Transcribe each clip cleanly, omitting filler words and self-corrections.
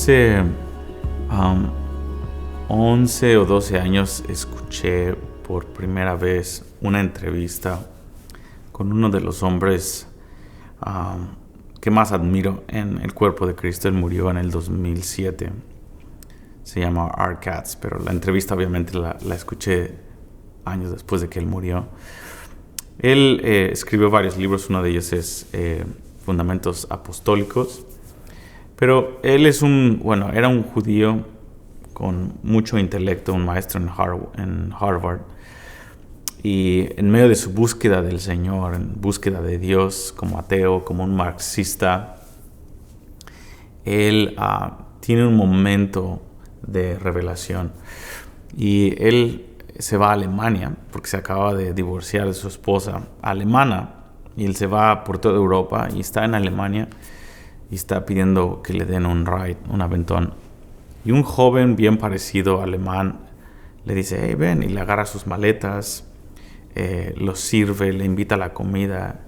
hace 11 o 12 años escuché por primera vez una entrevista con uno de los hombres que más admiro en el cuerpo de Cristo. Él murió en el 2007. Se llama R. Katz, pero la entrevista obviamente la escuché años después de que él murió. Él escribió varios libros, uno de ellos es Fundamentos Apostólicos, pero él era un judío con mucho intelecto, un maestro en Harvard, y en medio de su búsqueda del Señor, en búsqueda de Dios, como ateo, como un marxista, él tiene un momento de revelación y él se va a Alemania porque se acaba de divorciar de su esposa alemana, y él se va por toda Europa y está en Alemania y está pidiendo que le den un ride, un aventón, y un joven bien parecido alemán le dice: hey, ven, y le agarra sus maletas, lo sirve, le invita a la comida,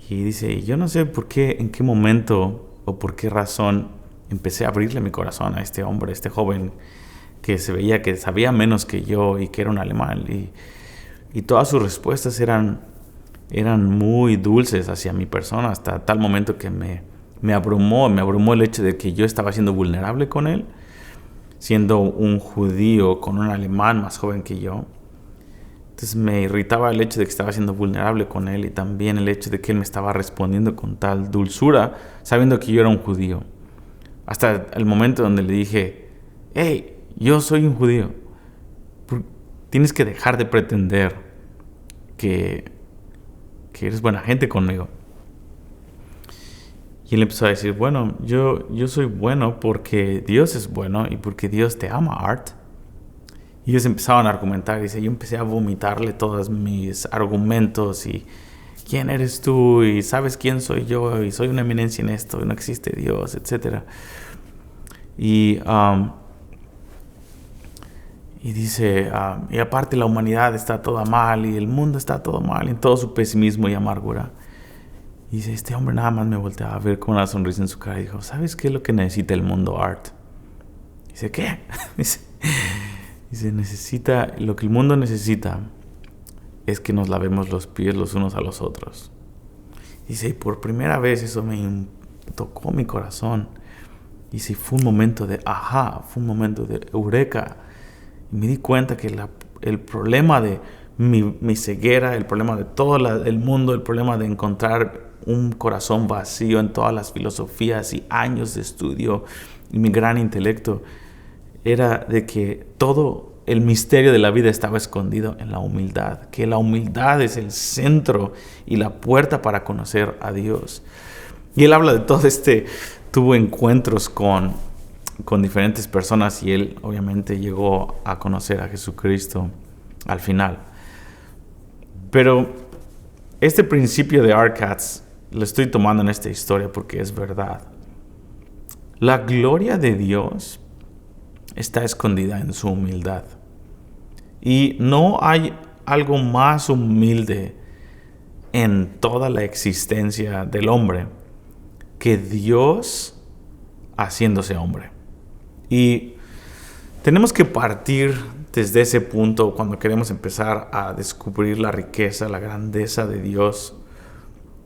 y dice: yo no sé por qué, en qué momento o por qué razón empecé a abrirle mi corazón a este hombre, a este joven que se veía que sabía menos que yo y que era un alemán, y todas sus respuestas eran muy dulces hacia mi persona, hasta tal momento que me abrumó el hecho de que yo estaba siendo vulnerable con él, siendo un judío con un alemán más joven que yo. Entonces me irritaba el hecho de que estaba siendo vulnerable con él, y también el hecho de que él me estaba respondiendo con tal dulzura, sabiendo que yo era un judío. Hasta el momento donde le dije: hey, yo soy un judío. Tienes que dejar de pretender que eres buena gente conmigo. Y él empezó a decir: bueno, yo soy bueno porque Dios es bueno y porque Dios te ama, Art. Y ellos empezaban a argumentar, y yo empecé a vomitarle todos mis argumentos, y ¿quién eres tú? Y ¿sabes quién soy yo? Y soy una eminencia en esto, y no existe Dios, etc. Y dice, y aparte la humanidad está toda mal, y el mundo está todo mal, en todo su pesimismo y amargura. Y dice, este hombre nada más me volteaba a ver con una sonrisa en su cara y dijo: ¿sabes qué es lo que necesita el mundo, Art? Dice: ¿qué? Dice, lo que el mundo necesita es que nos lavemos los pies los unos a los otros. Dice, y por primera vez eso me tocó mi corazón. Dice, fue un momento de fue un momento de eureka. Y me di cuenta que el problema de mi ceguera, el problema de todo el mundo, el problema de encontrar un corazón vacío en todas las filosofías y años de estudio y mi gran intelecto, era de que todo el misterio de la vida estaba escondido en la humildad, que la humildad es el centro y la puerta para conocer a Dios. Y él habla de todo tuvo encuentros con diferentes personas, y él obviamente llegó a conocer a Jesucristo al final. Pero este principio de R. Katz lo estoy tomando en esta historia porque es verdad. La gloria de Dios está escondida en su humildad. Y no hay algo más humilde en toda la existencia del hombre que Dios haciéndose hombre. Y tenemos que partir desde ese punto cuando queremos empezar a descubrir la riqueza, la grandeza de Dios.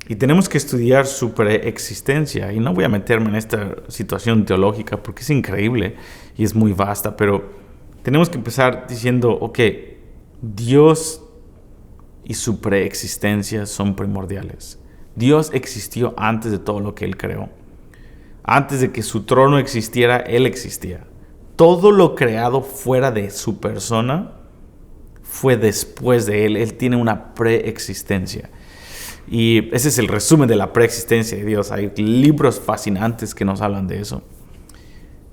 Y tenemos que estudiar su preexistencia. Y no voy a meterme en esta situación teológica porque es increíble y es muy vasta, pero tenemos que empezar diciendo, ok, Dios y su preexistencia son primordiales. Dios existió antes de todo lo que Él creó. Antes de que su trono existiera, Él existía. Todo lo creado fuera de su persona fue después de Él. Él tiene una preexistencia. Y ese es el resumen de la preexistencia de Dios. Hay libros fascinantes que nos hablan de eso.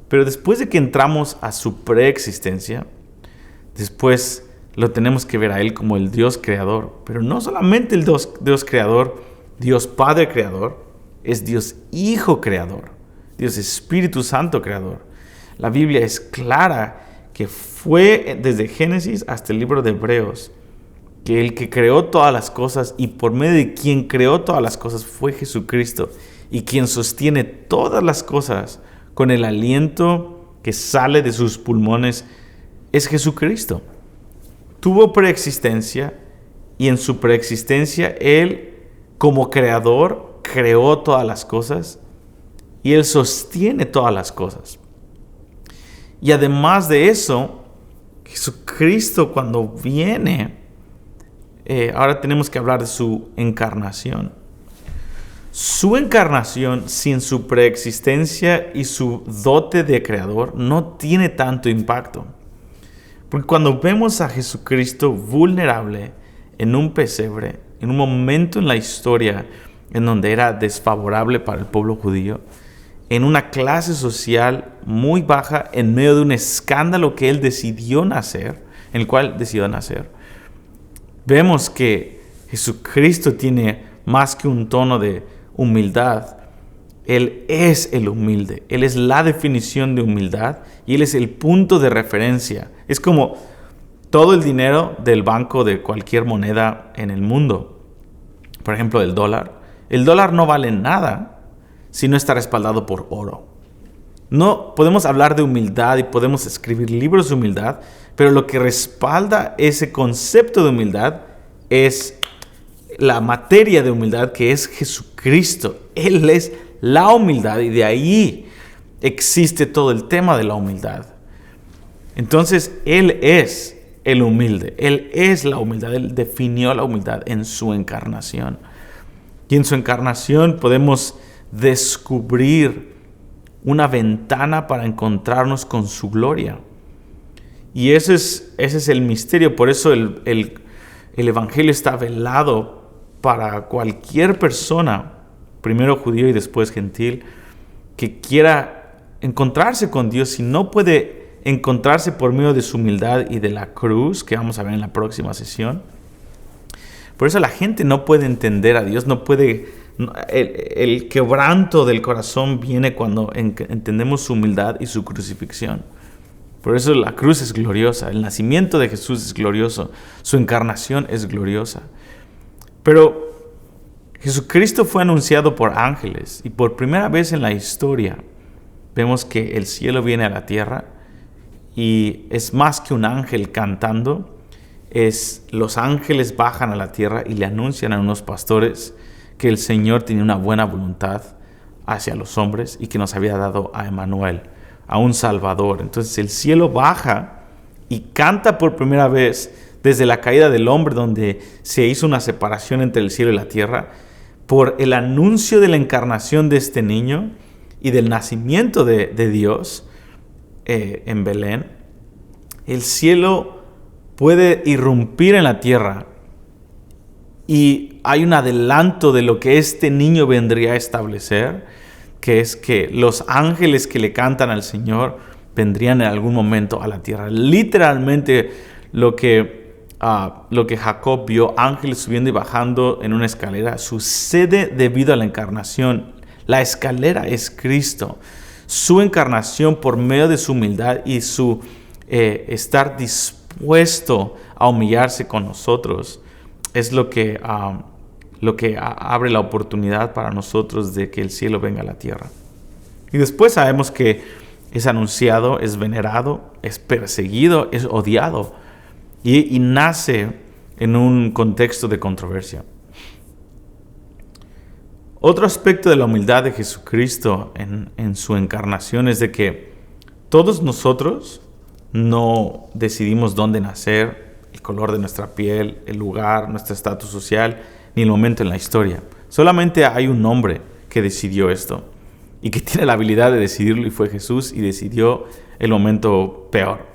Pero después de que entramos a su preexistencia, después lo tenemos que ver a Él como el Dios creador. Pero no solamente el Dios creador, Dios Padre creador, es Dios Hijo creador, Dios Espíritu Santo creador. La Biblia es clara que fue desde Génesis hasta el libro de Hebreos que el que creó todas las cosas, y por medio de quien creó todas las cosas, fue Jesucristo, y quien sostiene todas las cosas con el aliento que sale de sus pulmones, es Jesucristo. Tuvo preexistencia y en su preexistencia Él, como creador, creó todas las cosas y Él sostiene todas las cosas. Y además de eso, Jesucristo cuando viene, ahora tenemos que hablar de su encarnación. Su encarnación sin su preexistencia y su dote de creador no tiene tanto impacto. Porque cuando vemos a Jesucristo vulnerable en un pesebre, en un momento en la historia en donde era desfavorable para el pueblo judío, en una clase social muy baja, en medio de un escándalo que él decidió nacer, en el cual decidió nacer, vemos que Jesucristo tiene más que un tono de humildad. Él es el humilde. Él es la definición de humildad y Él es el punto de referencia. Es como todo el dinero del banco de cualquier moneda en el mundo. Por ejemplo, el dólar. El dólar no vale nada si no está respaldado por oro. No podemos hablar de humildad y podemos escribir libros de humildad, pero lo que respalda ese concepto de humildad es la materia de humildad, que es Jesucristo. Él es la humildad y de ahí existe todo el tema de la humildad. Entonces, Él es el humilde. Él es la humildad. Él definió la humildad en su encarnación. Y en su encarnación podemos descubrir una ventana para encontrarnos con su gloria. Y ese es el misterio. Por eso el Evangelio está velado para cualquier persona, primero judío y después gentil, que quiera encontrarse con Dios y no puede encontrarse por medio de su humildad y de la cruz, que vamos a ver en la próxima sesión. Por eso la gente no puede entender a Dios, no puede. El quebranto del corazón viene cuando entendemos su humildad y su crucifixión. Por eso la cruz es gloriosa, el nacimiento de Jesús es glorioso, su encarnación es gloriosa. Pero Jesucristo fue anunciado por ángeles y por primera vez en la historia vemos que el cielo viene a la tierra y es más que un ángel cantando, los ángeles bajan a la tierra y le anuncian a unos pastores que el Señor tenía una buena voluntad hacia los hombres y que nos había dado a Emmanuel, a un Salvador. Entonces el cielo baja y canta por primera vez desde la caída del hombre, donde se hizo una separación entre el cielo y la tierra, por el anuncio de la encarnación de este niño y del nacimiento de Dios en Belén. El cielo puede irrumpir en la tierra y hay un adelanto de lo que este niño vendría a establecer, que es que los ángeles que le cantan al Señor vendrían en algún momento a la tierra. Literalmente lo que Jacob vio, ángeles subiendo y bajando en una escalera, sucede debido a la encarnación. La escalera es Cristo. Su encarnación por medio de su humildad y su estar dispuesto a humillarse con nosotros es lo que abre la oportunidad para nosotros de que el cielo venga a la tierra. Y después sabemos que es anunciado, es venerado, es perseguido, es odiado y nace en un contexto de controversia. Otro aspecto de la humildad de Jesucristo en su encarnación es de que todos nosotros no decidimos dónde nacer, el color de nuestra piel, el lugar, nuestro estatus social, ni el momento en la historia. Solamente hay un hombre que decidió esto y que tiene la habilidad de decidirlo, y fue Jesús, y decidió el momento peor.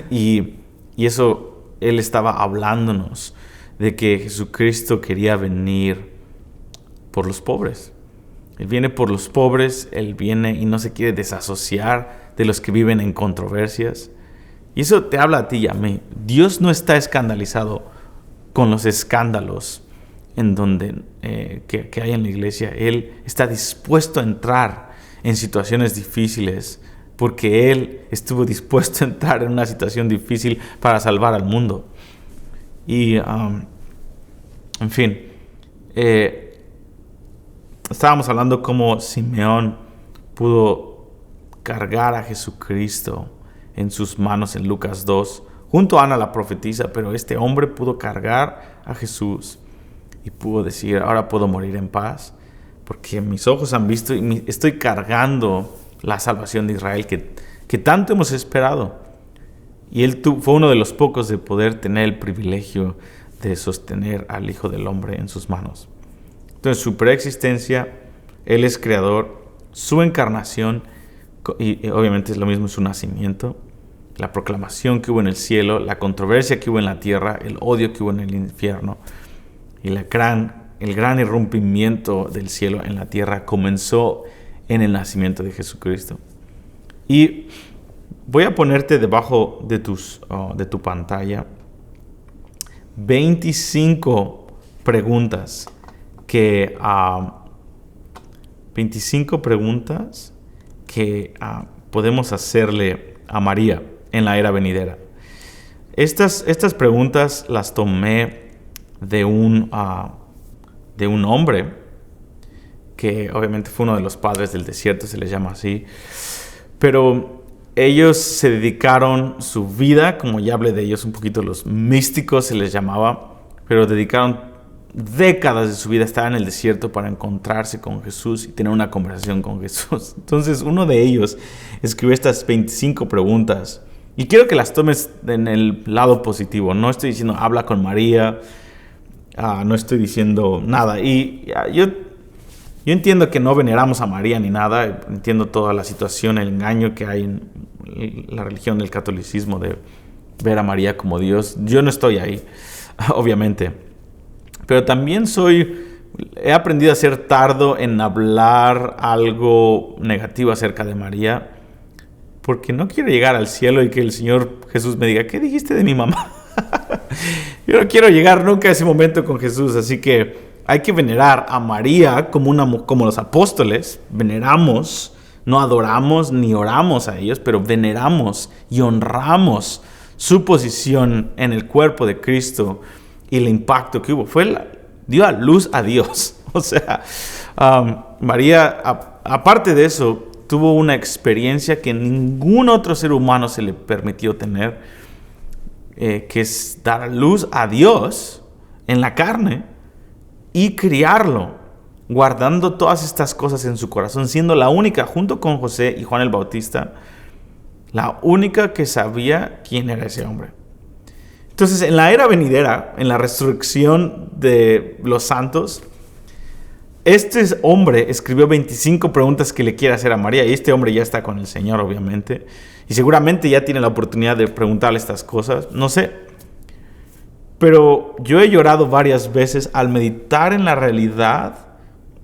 y eso, Él estaba hablándonos de que Jesucristo quería venir por los pobres. Él viene por los pobres, Él viene y no se quiere desasociar de los que viven en controversias. Y eso te habla a ti y a mí. Dios no está escandalizado con los escándalos que hay en la iglesia. Él está dispuesto a entrar en situaciones difíciles porque Él estuvo dispuesto a entrar en una situación difícil para salvar al mundo. Y, en fin, estábamos hablando cómo Simeón pudo cargar a Jesucristo en sus manos en Lucas 2, junto a Ana la profetisa, pero este hombre pudo cargar a Jesús y pudo decir, ahora puedo morir en paz, porque mis ojos han visto y estoy cargando la salvación de Israel que tanto hemos esperado. Y él fue uno de los pocos de poder tener el privilegio de sostener al Hijo del Hombre en sus manos. Entonces, su preexistencia, Él es creador, su encarnación, y obviamente es lo mismo su nacimiento, la proclamación que hubo en el cielo, la controversia que hubo en la tierra, el odio que hubo en el infierno, y el gran irrumpimiento del cielo en la tierra comenzó en el nacimiento de Jesucristo. Y voy a ponerte debajo de tu pantalla 25 preguntas que podemos hacerle a María en la era venidera. Estas preguntas las tomé de un hombre que obviamente fue uno de los padres del desierto, se les llama así, pero ellos se dedicaron su vida, como ya hablé de ellos un poquito, los místicos se les llamaba, pero dedicaron décadas de su vida a estar en el desierto para encontrarse con Jesús y tener una conversación con Jesús. Entonces, uno de ellos escribió estas 25 preguntas y quiero que las tomes en el lado positivo. No estoy diciendo habla con María, no estoy diciendo nada. Y yo entiendo que no veneramos a María ni nada, entiendo toda la situación, el engaño que hay en la religión del catolicismo de ver a María como Dios. Yo no estoy ahí, obviamente. Pero también he aprendido a ser tardo en hablar algo negativo acerca de María, porque no quiero llegar al cielo y que el Señor Jesús me diga, ¿qué dijiste de mi mamá? Yo no quiero llegar nunca a ese momento con Jesús, así que hay que venerar a María como los apóstoles. Veneramos, no adoramos ni oramos a ellos, pero veneramos y honramos su posición en el cuerpo de Cristo y el impacto que hubo. Dio a luz a Dios. O sea, María, aparte de eso, tuvo una experiencia que ningún otro ser humano se le permitió tener, que es dar a luz a Dios en la carne y criarlo, guardando todas estas cosas en su corazón, siendo la única, junto con José y Juan el Bautista, la única que sabía quién era ese hombre. Entonces, en la era venidera, en la resurrección de los santos, este hombre escribió 25 preguntas que le quiere hacer a María, y este hombre ya está con el Señor, obviamente, y seguramente ya tiene la oportunidad de preguntarle estas cosas, no sé. Pero yo he llorado varias veces al meditar en la realidad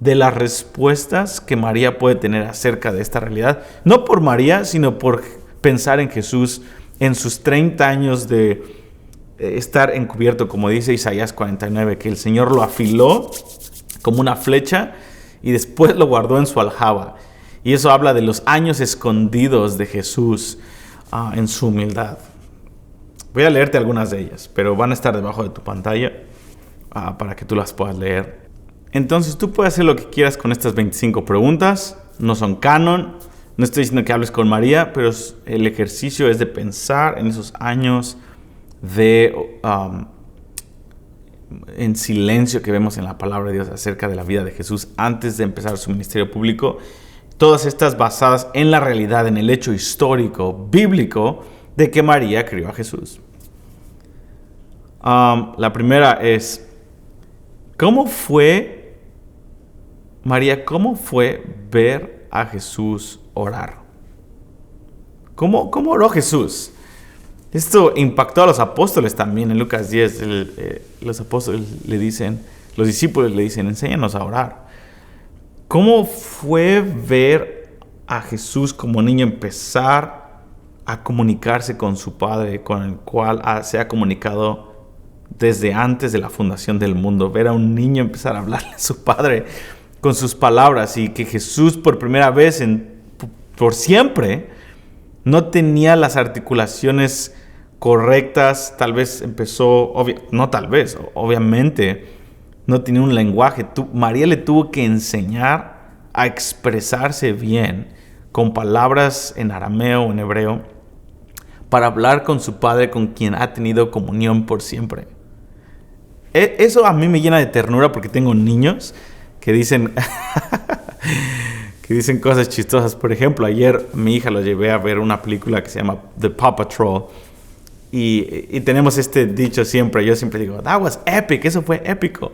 de las respuestas que María puede tener acerca de esta realidad. No por María, sino por pensar en Jesús en sus 30 años de estar encubierto, como dice Isaías 49, que el Señor lo afiló como una flecha y después lo guardó en su aljaba. Y eso habla de los años escondidos de Jesús en su humildad. Voy a leerte algunas de ellas, pero van a estar debajo de tu pantalla para que tú las puedas leer. Entonces tú puedes hacer lo que quieras con estas 25 preguntas. No son canon. No estoy diciendo que hables con María, pero el ejercicio es de pensar en esos años en silencio que vemos en la palabra de Dios acerca de la vida de Jesús antes de empezar su ministerio público. Todas estas basadas en la realidad, en el hecho histórico, bíblico, de que María crió a Jesús. La primera es, ¿cómo fue ver a Jesús orar? ¿Cómo oró Jesús? Esto impactó a los apóstoles también. En Lucas 10, los discípulos le dicen, enséñanos a orar. ¿Cómo fue ver a Jesús como niño empezar a comunicarse con su Padre, con el cual se ha comunicado desde antes de la fundación del mundo? Ver a un niño empezar a hablarle a su Padre con sus palabras, y que Jesús por primera vez por siempre no tenía las articulaciones correctas. Tal vez empezó, obviamente no tenía un lenguaje. María le tuvo que enseñar a expresarse bien con palabras en arameo o en hebreo para hablar con su padre, con quien ha tenido comunión por siempre. Eso a mí me llena de ternura porque tengo niños que dicen que dicen cosas chistosas. Por ejemplo, ayer mi hija lo llevé a ver una película que se llama The Paw Patrol y tenemos este dicho siempre. Yo siempre digo, that was epic, eso fue épico.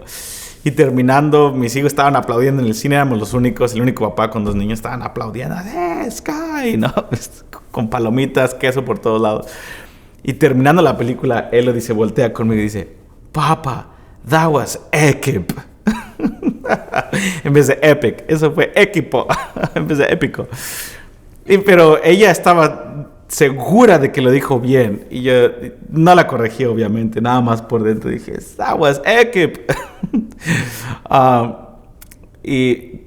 Y terminando, mis hijos estaban aplaudiendo en el cine, éramos los únicos, el único papá con 2 niños estaban aplaudiendo, Sky, ¿no? Con palomitas, queso por todos lados. Y terminando la película, él lo dice, voltea conmigo y dice, Papa, that was epic. En vez de epic, eso fue equipo, en vez de épico. Pero ella estaba segura de que lo dijo bien y yo no la corregí, obviamente, nada más por dentro dije, that was epic. Y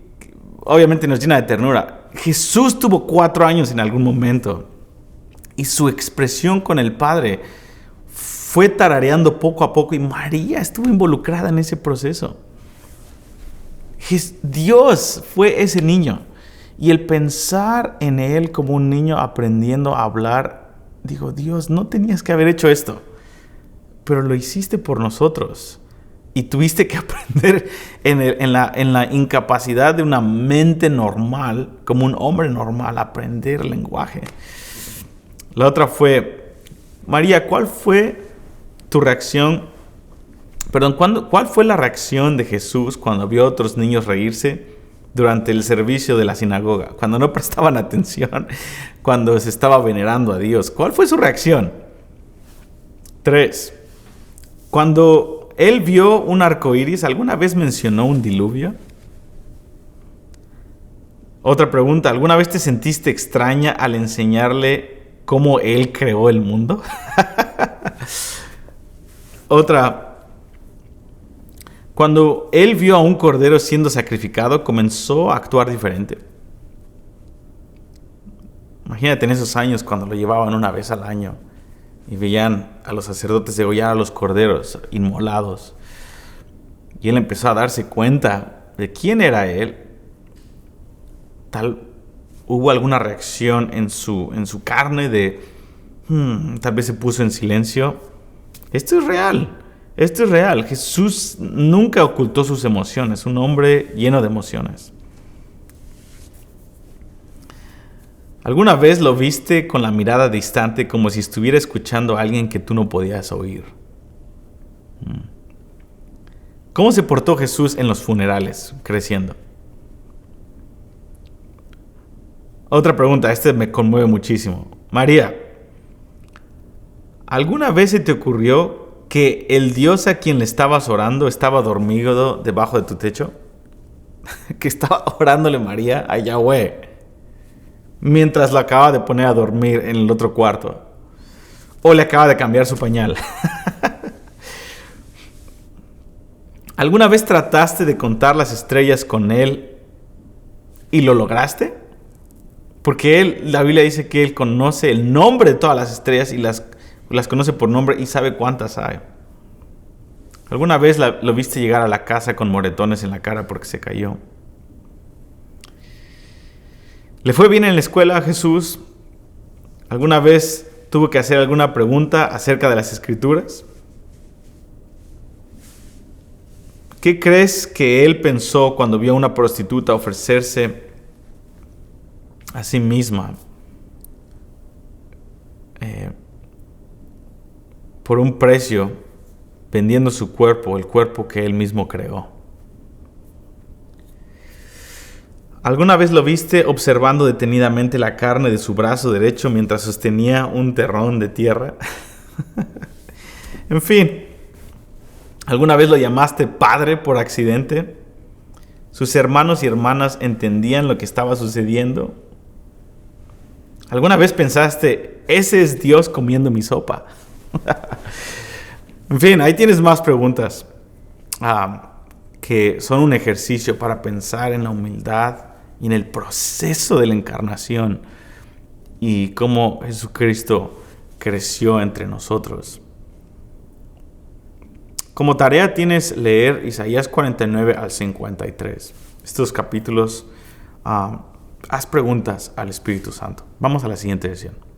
obviamente nos llena de ternura. Jesús tuvo 4 años en algún momento y su expresión con el Padre fue tarareando poco a poco y María estuvo involucrada en ese proceso. Dios fue ese niño y el pensar en él como un niño aprendiendo a hablar, digo, Dios, no tenías que haber hecho esto, pero lo hiciste por nosotros. Y tuviste que aprender en la incapacidad de una mente normal, como un hombre normal, aprender el lenguaje. La otra fue, María, ¿cuál fue tu reacción? ¿Cuál fue la reacción de Jesús cuando vio a otros niños reírse durante el servicio de la sinagoga? Cuando no prestaban atención, cuando se estaba venerando a Dios. ¿Cuál fue su reacción? 3. Cuando él vio un arco iris, ¿alguna vez mencionó un diluvio? Otra pregunta, ¿alguna vez te sentiste extraña al enseñarle cómo él creó el mundo? Otra, cuando él vio a un cordero siendo sacrificado, comenzó a actuar diferente. Imagínate en esos años cuando lo llevaban una vez al año y veían a los sacerdotes degollar a los corderos inmolados. Y él empezó a darse cuenta de quién era él. Hubo alguna reacción en su carne de, tal vez se puso en silencio. Esto es real. Jesús nunca ocultó sus emociones, un hombre lleno de emociones. ¿Alguna vez lo viste con la mirada distante como si estuviera escuchando a alguien que tú no podías oír? ¿Cómo se portó Jesús en los funerales, creciendo? Otra pregunta, me conmueve muchísimo. María, ¿alguna vez se te ocurrió que el Dios a quien le estabas orando estaba dormido debajo de tu techo? Que estaba orándole María a Yahweh mientras la acaba de poner a dormir en el otro cuarto. O le acaba de cambiar su pañal. ¿Alguna vez trataste de contar las estrellas con él y lo lograste? Porque la Biblia dice que él conoce el nombre de todas las estrellas y las conoce por nombre y sabe cuántas hay. ¿Alguna vez lo viste llegar a la casa con moretones en la cara porque se cayó? ¿Le fue bien en la escuela a Jesús? ¿Alguna vez tuvo que hacer alguna pregunta acerca de las Escrituras? ¿Qué crees que él pensó cuando vio a una prostituta ofrecerse a sí misma por un precio, vendiendo su cuerpo, el cuerpo que él mismo creó? ¿Alguna vez lo viste observando detenidamente la carne de su brazo derecho mientras sostenía un terrón de tierra? En fin, ¿alguna vez lo llamaste padre por accidente? ¿Sus hermanos y hermanas entendían lo que estaba sucediendo? ¿Alguna vez pensaste, ese es Dios comiendo mi sopa? En fin, ahí tienes más preguntas que son un ejercicio para pensar en la humildad y en el proceso de la encarnación y cómo Jesucristo creció entre nosotros. Como tarea tienes leer Isaías 49 al 53. Estos capítulos haz preguntas al Espíritu Santo. Vamos a la siguiente sesión.